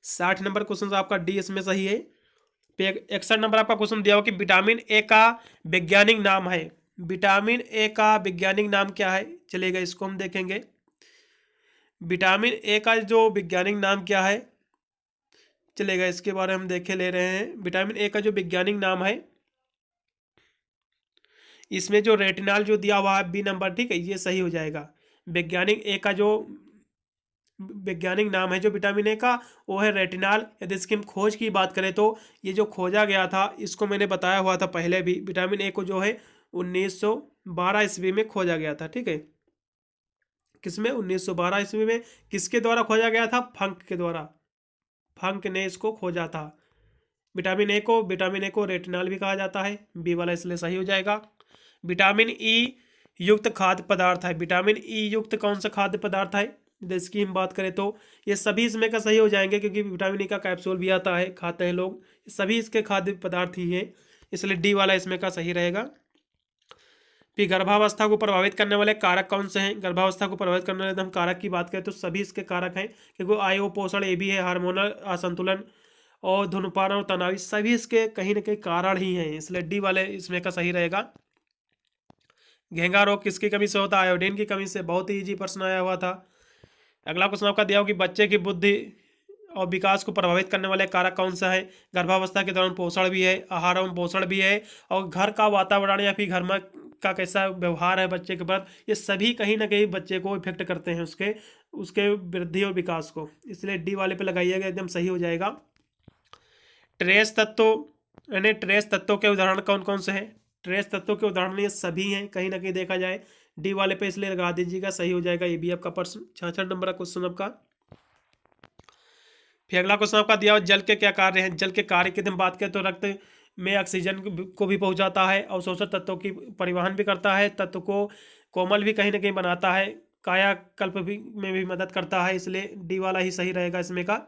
A: 60 नंबर क्वेश्चन आपका डी इसमें सही है। 61 नंबर आपका क्वेश्चन दिया हुआ कि विटामिन ए का वैज्ञानिक नाम है, विटामिन ए का वैज्ञानिक नाम क्या है? चलेगा, इसको हम देखेंगे। विटामिन ए का जो वैज्ञानिक नाम क्या है, चलेगा, इसके बारे में हम देखे ले रहे हैं। विटामिन ए का जो वैज्ञानिक नाम है, इसमें जो रेटिनॉल जो दिया हुआ है बी नंबर, ठीक है, ये सही हो जाएगा। वैज्ञानिक ए का जो वैज्ञानिक नाम है जो विटामिन ए का, वो है रेटिनॉल। यदि इसकी हम खोज की बात करें तो ये जो खोजा गया था, इसको मैंने बताया हुआ था पहले भी, विटामिन ए को जो है 1912 ईस्वी में खोजा गया था, ठीक है। किसमें? 1912 ईस्वी में। किसके द्वारा खोजा गया था? फंक के द्वारा, फंक ने इसको खोजा था। विटामिन ए को रेटिनॉल भी कहा जाता है, बी वाला इसलिए सही हो जाएगा। विटामिन ई युक्त खाद्य पदार्थ है, विटामिन ई युक्त कौन सा खाद्य पदार्थ है? इसकी हम बात करें तो ये सभी इसमें का सही हो जाएंगे, क्योंकि विटामिन ई का कैप्सूल भी आता है, खाते हैं लोग, सभी इसके खाद्य पदार्थ ही हैं। इसलिए डी वाला इसमें का सही रहेगा। फिर गर्भावस्था को प्रभावित करने वाले कारक कौन से हैं? गर्भावस्था को प्रभावित करने वाले हम कारक की बात करें तो सभी इसके कारक हैं, क्योंकि आयु, पोषण, ये भी है, हार्मोनल असंतुलन और धूम्रपान और तनाव, सभी इसके कहीं ना कहीं कारण ही हैं, इसलिए डी वाले इसमें का सही रहेगा। घेंगा रोग किसकी कमी से होता है? आयोडीन की कमी से। बहुत ही इजी प्रश्न आया हुआ था। अगला क्वेश्चन आपका दिया हो कि बच्चे की बुद्धि और विकास को प्रभावित करने वाले कारक कौन सा है? गर्भावस्था के दौरान पोषण भी है, आहार एवं पोषण भी है, और घर का वातावरण या फिर घर में का कैसा व्यवहार है बच्चे के प्रति, ये सभी कहीं ना कहीं बच्चे को इफेक्ट करते हैं उसके उसके वृद्धि और विकास को, इसलिए डी वाले पे लगाइएगा, एकदम सही हो जाएगा। ट्रेस तत्व यानी ट्रेस तत्वों के उदाहरण कौन कौन से हैं? ट्रेस तत्वों के उदाहरण ये सभी हैं कहीं ना कहीं देखा जाए, डी वाले पे इसलिए लगा दीजिएगा, सही हो जाएगा। ये भी आपका प्रश्न 66 नंबर का क्वेश्चन आपका। फिर अगला क्वेश्चन आपका दिया हुआ जल के क्या कार्य हैं? जल के कार्य की हम बात करें तो रक्त में ऑक्सीजन को भी पहुंचाता है, अवशोषित तत्वों की परिवहन भी करता है, तत्व को कोमल भी कहीं ना कहीं बनाता है, कायाकल्प भी में भी मदद करता है, इसलिए डी वाला ही सही रहेगा इसमें का।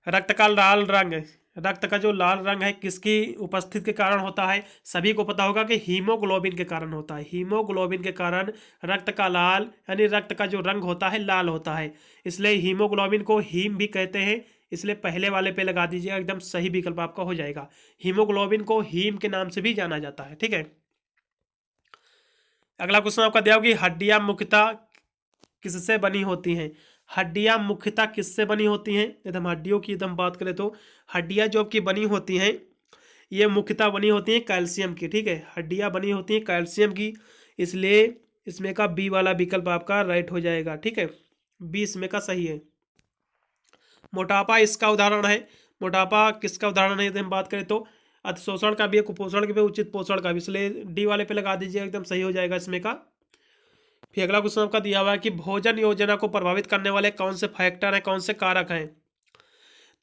A: रक्त का लाल रंग, रक्त का जो लाल रंग है किसकी उपस्थिति के कारण होता है? सभी को पता होगा कि हीमोग्लोबिन के कारण होता है। हीमोग्लोबिन के कारण रक्त का लाल यानी रक्त का जो रंग होता है लाल होता है, इसलिए हीमोग्लोबिन को हीम भी कहते हैं, इसलिए पहले वाले पे लगा दीजिएगा, एकदम सही विकल्प आपका हो जाएगा। हीमोग्लोबिन को हीम के नाम से भी जाना जाता है, ठीक है। अगला क्वेश्चन आपका दिया होगा कि हड्डियां मुख्यतः किससे बनी होती हैं? हड्डियां मुख्यतः किससे बनी होती हैं? यदि हम हड्डियों की एकदम बात करें तो हड्डियां जो की बनी होती हैं ये मुख्यतः बनी होती हैं कैल्शियम की, ठीक है। हड्डियां बनी होती हैं कैल्शियम की, इसलिए इसमें का बी वाला विकल्प आपका राइट हो जाएगा, ठीक है। बी इसमें का सही है। मोटापा इसका उदाहरण है। मोटापा किसका उदाहरण है यदि हम बात करें तो अतिशोषण का भी है, कुपोषण के भी, उचित पोषण का भी, इसलिए डी वाले पे लगा दीजिए, एकदम सही हो जाएगा इसमें का। फिर अगला क्वेश्चन आपका दिया हुआ है कि भोजन योजना को प्रभावित करने वाले कौन से फैक्टर हैं, कौन से कारक हैं?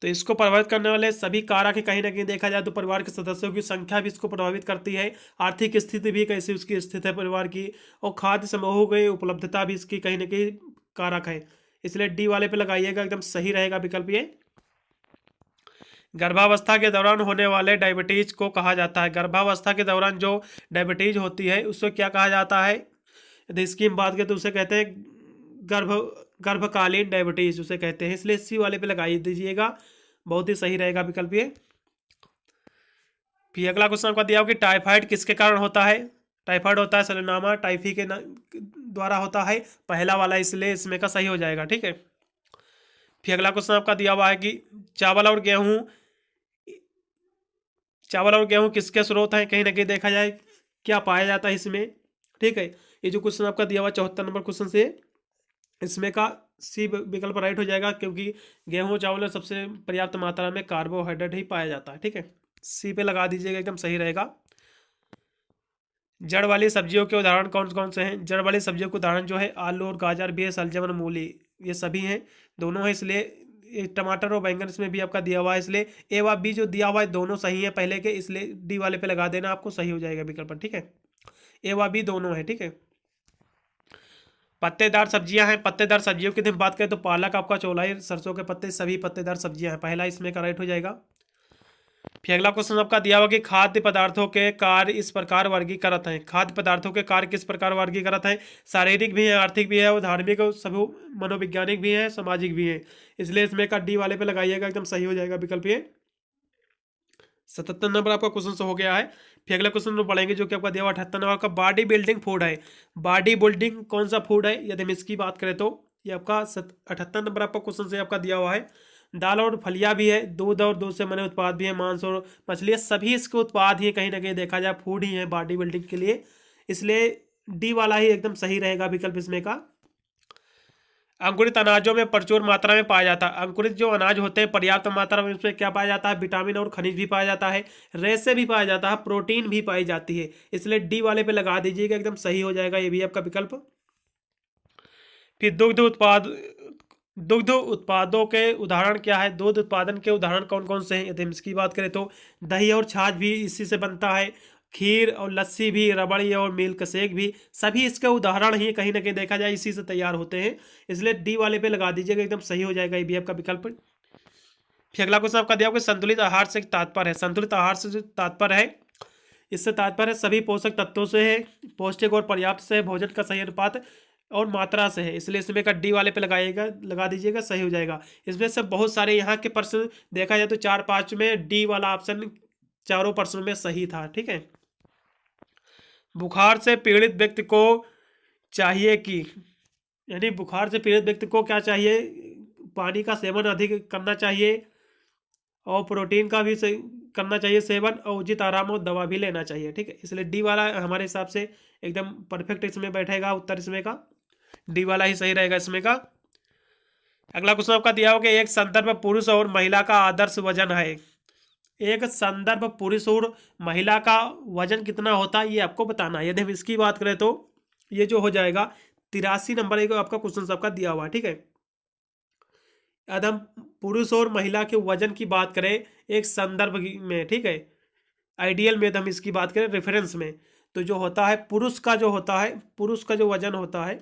A: तो इसको प्रभावित करने वाले सभी कारक कहीं ना कहीं देखा जाए तो परिवार के सदस्यों की संख्या भी इसको प्रभावित करती है, आर्थिक स्थिति भी कैसी उसकी स्थिति है परिवार की, और खाद्य समूहों की उपलब्धता भी इसकी कहीं ना कहीं कारक है, इसलिए डी वाले पे लगाइएगा, एकदम सही रहेगा विकल्प ये। गर्भावस्था के दौरान होने वाले डायबिटीज को कहा जाता है? गर्भावस्था के दौरान जो डायबिटीज होती है उसको क्या कहा जाता है? यदि इसकी हम बात करें तो उसे कहते हैं गर्भकालीन डायबिटीज उसे कहते हैं, इसलिए सी वाले पे लगाई दीजिएगा, बहुत ही सही रहेगा विकल्प ये। फिर अगला क्वेश्चन आपका दिया हो कि टाइफाइड किसके कारण होता है? टाइफाइड होता है सैलोनामा टाइफी के द्वारा होता है, पहला वाला, इसलिए इसमें का सही हो जाएगा, ठीक है। फिर अगला क्वेश्चन आपका दिया हुआ है कि चावल और गेहूं किसके स्रोत हैं? कहीं ना कहीं देखा जाए क्या पाया जाता है इसमें, ठीक है। ये जो क्वेश्चन आपका दिया हुआ 74 नंबर क्वेश्चन से, इसमें का सी विकल्प राइट हो जाएगा, क्योंकि गेहूं चावल में सबसे पर्याप्त मात्रा में कार्बोहाइड्रेट ही पाया जाता है, ठीक है। सी पे लगा दीजिएगा, एकदम सही रहेगा। जड़ वाली सब्जियों के उदाहरण कौन कौन से हैं? जड़ वाली सब्जियों के उदाहरण जो है आलू और गाजर भी है, सलजम और मूली, ये सभी हैं, दोनों है, इसलिए टमाटर और बैंगन इसमें भी आपका दिया हुआ है, इसलिए ए व बी जो दिया हुआ है दोनों सही है पहले के, इसलिए डी वाले पे लगा देना, आपको सही हो जाएगा विकल्प, ठीक है। ए व बी दोनों है, ठीक है। पत्तेदार सब्जियां हैं। पत्तेदार सब्जियों की हम बात करें तो पालक, आपका चौलाई, सरसों के पत्ते, सभी पत्तेदार सब्जियां हैं, पहला इसमें का राइट हो जाएगा। फिर अगला क्वेश्चन आपका दिया हुआ कि खाद्य पदार्थों के कार्य इस प्रकार वर्गीकृत हैं। खाद्य पदार्थों के कार्य किस प्रकार वर्गीकृत हैं? शारीरिक भी है, आर्थिक भी है, और धार्मिक और सभी मनोवैज्ञानिक भी है, सामाजिक भी है, इसलिए इसमें का डी वाले पे लगाइएगा, एकदम सही हो जाएगा विकल्प ये। 77 नंबर आपका क्वेश्चन हो गया है। फिर अगला क्वेश्चन पढ़ेंगे जो कि आपका दिया हुआ 78 नंबर का बॉडी बिल्डिंग फूड है। बॉडी बिल्डिंग कौन सा फूड है यदि हम इसकी बात करें तो ये आपका 78 नंबर आपका क्वेश्चन से आपका दिया हुआ है। दाल और फलियां भी है, दूध और दूध से बने उत्पाद भी है, मांस और मछलियाँ, सभी इसके उत्पाद ही कहीं ना कहीं देखा जाए फूड ही है बॉडी बिल्डिंग के लिए, इसलिए डी वाला ही एकदम सही रहेगा विकल्प इसमें का। अंकुरित अनाजों में प्रचुर मात्रा में पाया जाता है। अंकुरित जो अनाज होते हैं पर्याप्त मात्रा में उसमें क्या पाया जाता है? विटामिन और खनिज भी पाया जाता है, रेशे भी पाया जाता है, प्रोटीन भी पाई जाती है, इसलिए डी वाले पे लगा दीजिएगा, एकदम सही हो जाएगा ये भी आपका विकल्प। फिर दुग्ध उत्पादों के उदाहरण क्या है? दूध उत्पादन के उदाहरण कौन कौन से हैं यदि हम इसकी बात करें तो दही और छाछ भी इसी से बनता है, खीर और लस्सी भी, रबड़ी और मिल्क शेक भी, सभी इसके उदाहरण ही कहीं ना कहीं देखा जाए इसी से तैयार होते हैं, इसलिए डी वाले पे लगा दीजिएगा, एकदम सही हो जाएगा ये भी आपका विकल्प। फिर अगला क्वेश्चन आपका दिया होगा संतुलित आहार से तात्पर्य है। संतुलित आहार से जो तात्पर्य है, इससे तात्पर्य सभी पोषक तत्वों से है, पौष्टिक और पर्याप्त से है, भोजन का सही अनुपात और मात्रा से है। इसलिए इसमें का डी वाले पे लगा दीजिएगा, सही हो जाएगा। इसमें से बहुत सारे यहाँ के प्रश्न देखा जाए तो 4-5 में डी वाला ऑप्शन चारों प्रश्नों में सही था। ठीक है। बुखार से पीड़ित व्यक्ति को चाहिए कि, यानी बुखार से पीड़ित व्यक्ति को क्या चाहिए, पानी का सेवन अधिक करना चाहिए और प्रोटीन का भी करना चाहिए सेवन, और उचित आराम और दवा भी लेना चाहिए। ठीक है। इसलिए डी वाला हमारे हिसाब से एकदम परफेक्ट इसमें बैठेगा उत्तर, इसमें का डी वाला ही सही रहेगा इसमें का। अगला क्वेश्चन आपका दिया होगा एक संदर्भ पुरुष और महिला का आदर्श वजन है। एक संदर्भ पुरुष और महिला का वजन कितना होता है ये आपको बताना है। यदि हम इसकी बात करें तो ये जो हो जाएगा 83 नंबर एक आपका क्वेश्चन आपका दिया हुआ है। ठीक है। यदि हम पुरुष और महिला के वजन की बात करें एक संदर्भ में, ठीक है, आइडियल में, यदि हम इसकी बात करें रेफरेंस में, तो जो होता है पुरुष का जो होता है, पुरुष का जो वजन होता है,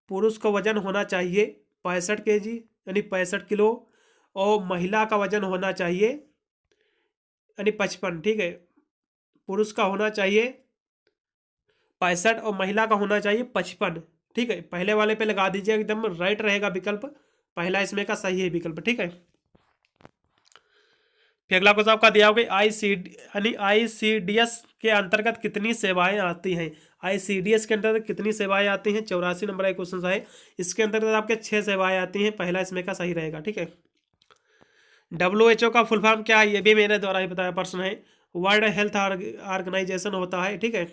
A: पुरुष का वजन होना चाहिए 65 kg यानी 65 किलो, और महिला का वजन होना चाहिए यानी 55। ठीक है। पुरुष का होना चाहिए 65 और महिला का होना चाहिए 55। ठीक है। पहले वाले पे लगा दीजिए, एकदम राइट रहेगा विकल्प, पहला इसमें का सही है विकल्प। ठीक है। फिर अगला क्वेश्चन आपका दिया होगा आईसीडीएस के अंतर्गत कितनी सेवाएं आती हैं। आईसीडीएस के अंतर्गत कितनी सेवाएं आती हैं, 84 नंबर का क्वेश्चन है। इसके अंतर्गत आपके 6 सेवाएं आती हैं, पहला इसमें का सही रहेगा। ठीक है। WHO का फुल फॉर्म क्या है, ये भी मेरे द्वारा ही बताया प्रश्न है, वर्ल्ड हेल्थ ऑर्गेनाइजेशन होता है। ठीक है।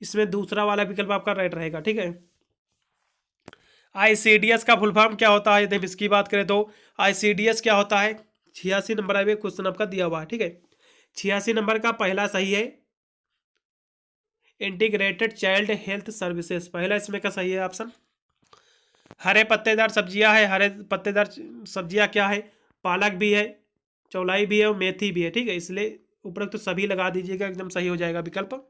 A: इसमें दूसरा वाला विकल्प आपका राइट रहेगा। ठीक है। आईसीडीएस का फुल फॉर्म क्या होता है, यदि हम इसकी बात करें तो आईसीडीएस क्या होता है, 86 नंबर है क्वेश्चन आपका दिया हुआ है। ठीक है। 86 नंबर का पहला सही है इंटीग्रेटेड चाइल्ड हेल्थ सर्विसेज, पहला इसमें का सही है ऑप्शन। हरे पत्तेदार सब्जियां है, हरे पत्तेदार सब्जियां क्या है, पालक भी है, चौलाई भी है और मेथी भी है। ठीक है। इसलिए उपरोक्त तो सभी लगा दीजिएगा, एकदम सही हो जाएगा विकल्प।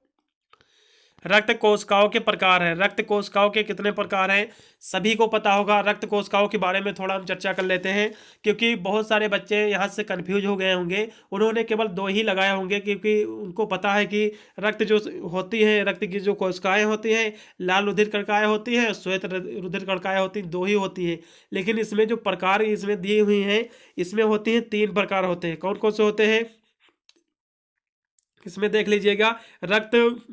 A: रक्त कोशिकाओं के प्रकार है, रक्त कोशिकाओं के कितने प्रकार हैं, सभी को पता होगा। रक्त कोशिकाओं के बारे में थोड़ा हम चर्चा कर लेते हैं, क्योंकि बहुत सारे बच्चे यहाँ से कंफ्यूज हो गए होंगे, उन्होंने केवल 2 ही लगाए होंगे, क्योंकि उनको पता है कि रक्त जो होती है, रक्त की जो कोशिकाएं होती हैं, लाल रुधिर कणिकाएं होती हैं, श्वेत रुधिर कणिकाएं होती हैं, 2 ही होती हैं। लेकिन इसमें जो प्रकार इसमें दिए हुए हैं, इसमें होती हैं 3 प्रकार होते हैं। कौन कौन से होते हैं इसमें देख लीजिएगा। रक्त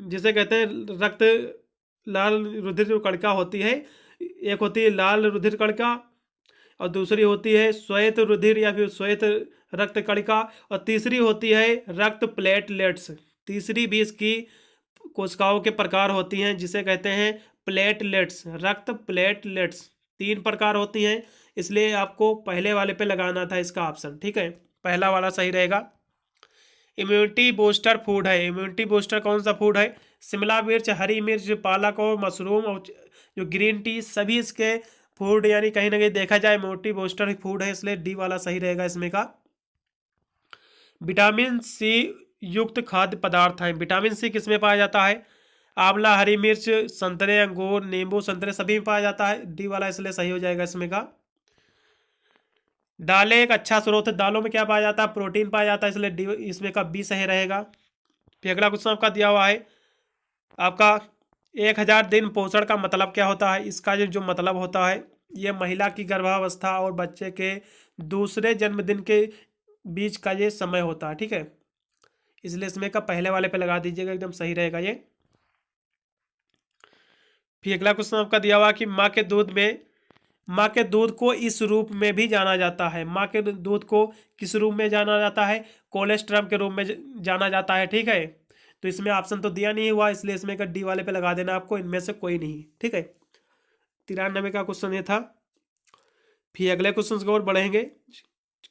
A: जिसे कहते हैं रक्त लाल रुधिर जो कणिका होती है, एक होती है लाल रुधिर कणिका और दूसरी होती है श्वेत रुधिर या फिर श्वेत रक्त कणिका, और तीसरी होती है रक्त प्लेटलेट्स। तीसरी भी इसकी कोशिकाओं के प्रकार होती हैं, जिसे कहते हैं प्लेटलेट्स, रक्त प्लेटलेट्स। 3 प्रकार होती हैं, इसलिए आपको पहले वाले पे लगाना था इसका ऑप्शन। ठीक है। पहला वाला सही रहेगा। इम्यूनिटी बूस्टर फूड है, इम्यूनिटी बूस्टर कौन सा फूड है, शिमला मिर्च, हरी मिर्च, पालक और मशरूम और जो ग्रीन टी, सभी इसके फूड यानी कहीं ना कहीं देखा जाए इम्यूनिटी बूस्टर फूड है, इसलिए डी वाला सही रहेगा इसमें का। विटामिन सी युक्त खाद्य पदार्थ है, विटामिन सी किस में पाया जाता है, आंवला, हरी मिर्च, संतरे, अंगूर, नींबू, संतरे सभी में पाया जाता है, डी वाला इसलिए सही हो जाएगा इसमें का। दालें एक अच्छा स्रोत है, दालों में क्या पाया जाता है, प्रोटीन पाया जाता है, इसलिए डी इसमें का बी सही रहेगा। फिर अगला क्वेश्चन आपका दिया हुआ है आपका 1000 दिन पोषण का मतलब क्या होता है। इसका जो मतलब होता है, ये महिला की गर्भावस्था और बच्चे के दूसरे जन्मदिन के बीच का ये समय होता है। ठीक है। इसलिए इसमें का पहले वाले पे लगा दीजिएगा, एकदम सही रहेगा ये। फिर अगला क्वेश्चन आपका दिया हुआ कि माँ के दूध को इस रूप में भी जाना जाता है, माँ के दूध को किस रूप में जाना जाता है, कोलेस्ट्रम के रूप में जाना जाता है। ठीक है। तो इसमें ऑप्शन तो दिया नहीं हुआ, इसलिए इसमें का डी वाले पे लगा देना आपको, इनमें से कोई नहीं। ठीक है। 93 का क्वेश्चन ये था। फिर अगले क्वेश्चन की ओर बढ़ेंगे,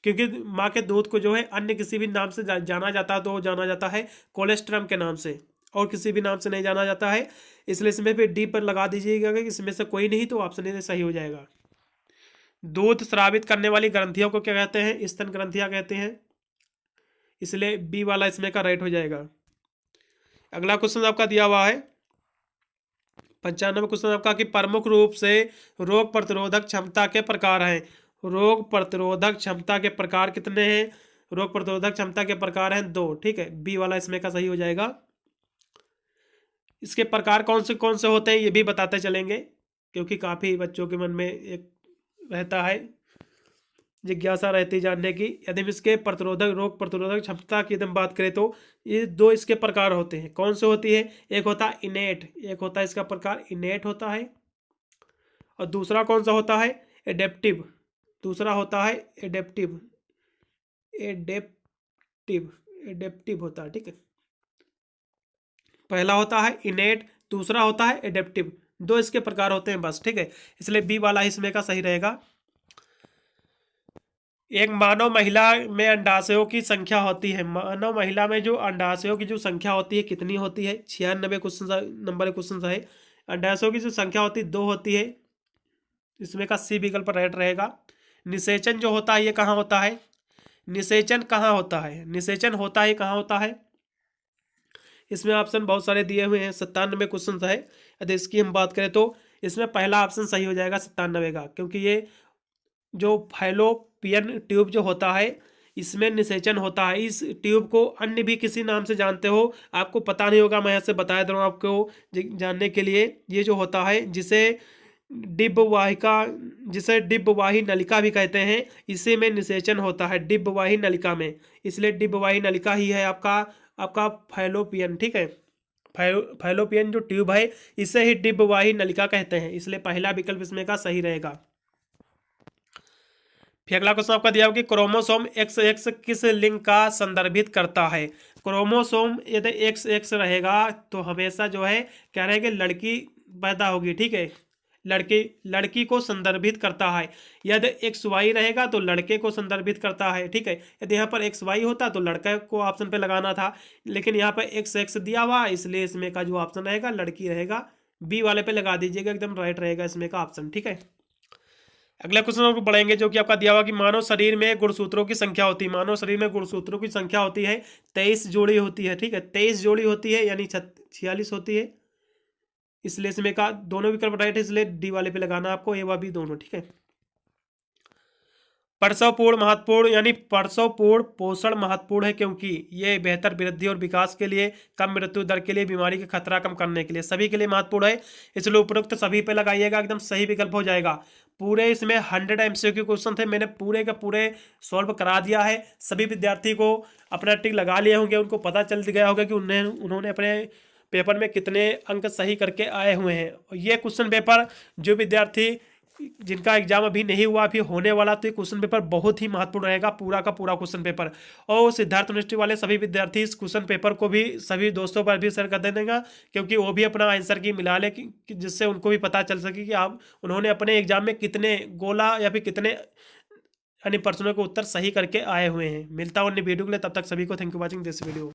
A: क्योंकि माँ के दूध को जो है अन्य किसी भी नाम से जाना जाता है, तो जाना जाता है कोलेस्ट्रम के नाम से, और किसी भी नाम से नहीं जाना जाता है, इसलिए इसमें फिर डी पर लगा दीजिएगा कि इसमें से कोई नहीं, तो ऑप्शन ए सही हो जाएगा। दूध स्रावित करने वाली ग्रंथियों को क्या कहते हैं, स्तन ग्रंथियां कहते हैं, इसलिए बी वाला इसमें का राइट हो जाएगा। अगला क्वेश्चन आपका दिया हुआ है 95 क्वेश्चन आपका कि प्रमुख रूप से रोग प्रतिरोधक क्षमता के प्रकार हैं। रोग प्रतिरोधक क्षमता के प्रकार कितने हैं? रोग प्रतिरोधक क्षमता के प्रकार हैं 2, ठीक है, बी वाला इसमें का सही हो जाएगा। इसके प्रकार कौन से होते हैं ये भी बताते चलेंगे, क्योंकि काफ़ी बच्चों के मन में एक रहता है, जिज्ञासा रहती जानने की। यदि हम इसके रोग प्रतिरोधक क्षमता की यदि हम बात करें तो ये 2 इसके प्रकार होते हैं। कौन से होती है? एक होता है इनेट, एक होता है इसका प्रकार इनेट होता है, और दूसरा कौन सा होता है? एडेप्टिव। दूसरा होता है एडेप्टिव, एडेप्टिव एडेप्टिव होता है, ठीक है। पहला होता है इनेट, दूसरा होता है एडेप्टिव। 2 इसके प्रकार होते हैं बस, ठीक है। इसलिए बी वाला इसमें का सही रहेगा। एक मानव महिला में अंडाशयों की संख्या होती है। मानव महिला में जो अंडाशयों की जो संख्या होती है कितनी होती है? 96 क्वेश्चन नंबर क्वेश्चन है। अंडाशयों की जो संख्या होती है 2 होती है, इसमें का सी विकल्प राइट रहेगा। निषेचन जो होता है ये कहाँ होता है? निषेचन कहाँ होता है? निषेचन होता है कहाँ होता है? इसमें ऑप्शन बहुत सारे दिए हुए हैं, 97 क्वेश्चन है। यदि इसकी हम बात करें तो इसमें पहला ऑप्शन सही हो जाएगा 97 का, क्योंकि ये जो फैलोपियन ट्यूब जो होता है इसमें निषेचन होता है। इस ट्यूब को अन्य भी किसी नाम से जानते हो, आपको पता नहीं होगा, मैं ऐसे बता दे रहा हूँ आपको जानने के लिए। ये जो होता है जिसे डिंबवाही नलिका भी कहते हैं, इसी में निषेचन होता है, डिंबवाही नलिका में। इसलिए डिंबवाही नलिका ही है आपका फैलोपियन, ठीक है। फैलोपियन जो ट्यूब है इसे ही डिंबवाही नलिका कहते हैं, इसलिए पहला विकल्प इसमें का सही रहेगा। फिर अगला क्वेश्चन आपका दिया हो कि क्रोमोसोम XX किस लिंग का संदर्भित करता है? क्रोमोसोम यदि XX रहेगा तो हमेशा जो है क्या रहेगा? लड़की पैदा होगी, ठीक है। लड़की को संदर्भित करता है। यदि XY रहेगा तो लड़के को संदर्भित करता है, ठीक है। यदि यहाँ पर XY होता तो लड़का को ऑप्शन पे लगाना था, लेकिन यहाँ पर XX दिया हुआ, इसलिए इसमें का जो ऑप्शन रहेगा लड़की रहेगा। बी वाले पे लगा दीजिएगा, एकदम राइट रहेगा इसमें का ऑप्शन, ठीक है। अगला क्वेश्चन और बढ़ेंगे, जो कि आपका दिया हुआ कि मानव शरीर में गुणसूत्रों की संख्या होती है। मानव शरीर में गुणसूत्रों की संख्या होती है 23 जोड़ी होती है, ठीक है। 23 जोड़ी होती है, यानी 46 होती है। इसलिए इसमें का दोनों विकल्प राइट है, इसलिए डी वाले पे लगाना आपको, ए व बी दोनों, ठीक है। प्रसवपूर्ण महत्वपूर्ण, यानी प्रसवपूर्ण पोषण महत्वपूर्ण है, क्योंकि ये बेहतर वृद्धि और विकास के लिए, कम मृत्यु दर के लिए, बीमारी का खतरा कम करने के लिए, सभी के लिए महत्वपूर्ण है। इसलिए उपरोक्त सभी पे लगाइएगा, एकदम सही विकल्प हो जाएगा। पूरे इसमें 100 MCQ क्वेश्चन थे, मैंने पूरे का पूरे सॉल्व करा दिया है। सभी विद्यार्थी को अपना टिक लगा लिए होंगे, उनको पता चल गया होगा कि उन्होंने अपने पेपर में कितने अंक सही करके आए हुए हैं। और ये क्वेश्चन पेपर जो विद्यार्थी जिनका एग्जाम अभी नहीं हुआ, अभी होने वाला, तो ये क्वेश्चन पेपर बहुत ही महत्वपूर्ण रहेगा, पूरा का पूरा क्वेश्चन पेपर। और सिद्धार्थ यूनिवर्सिटी वाले सभी विद्यार्थी इस क्वेश्चन पेपर को भी सभी दोस्तों पर भी शेयर कर देंगे, क्योंकि वो भी अपना आंसर की मिला ले, जिससे उनको भी पता चल सके कि उन्होंने अपने एग्जाम में कितने गोला या फिर कितने अन्य प्रश्नों के उत्तर सही करके आए हुए हैं। मिलता हूँ अन्य वीडियो के लिए, तब तक सभी को thank you watching this video.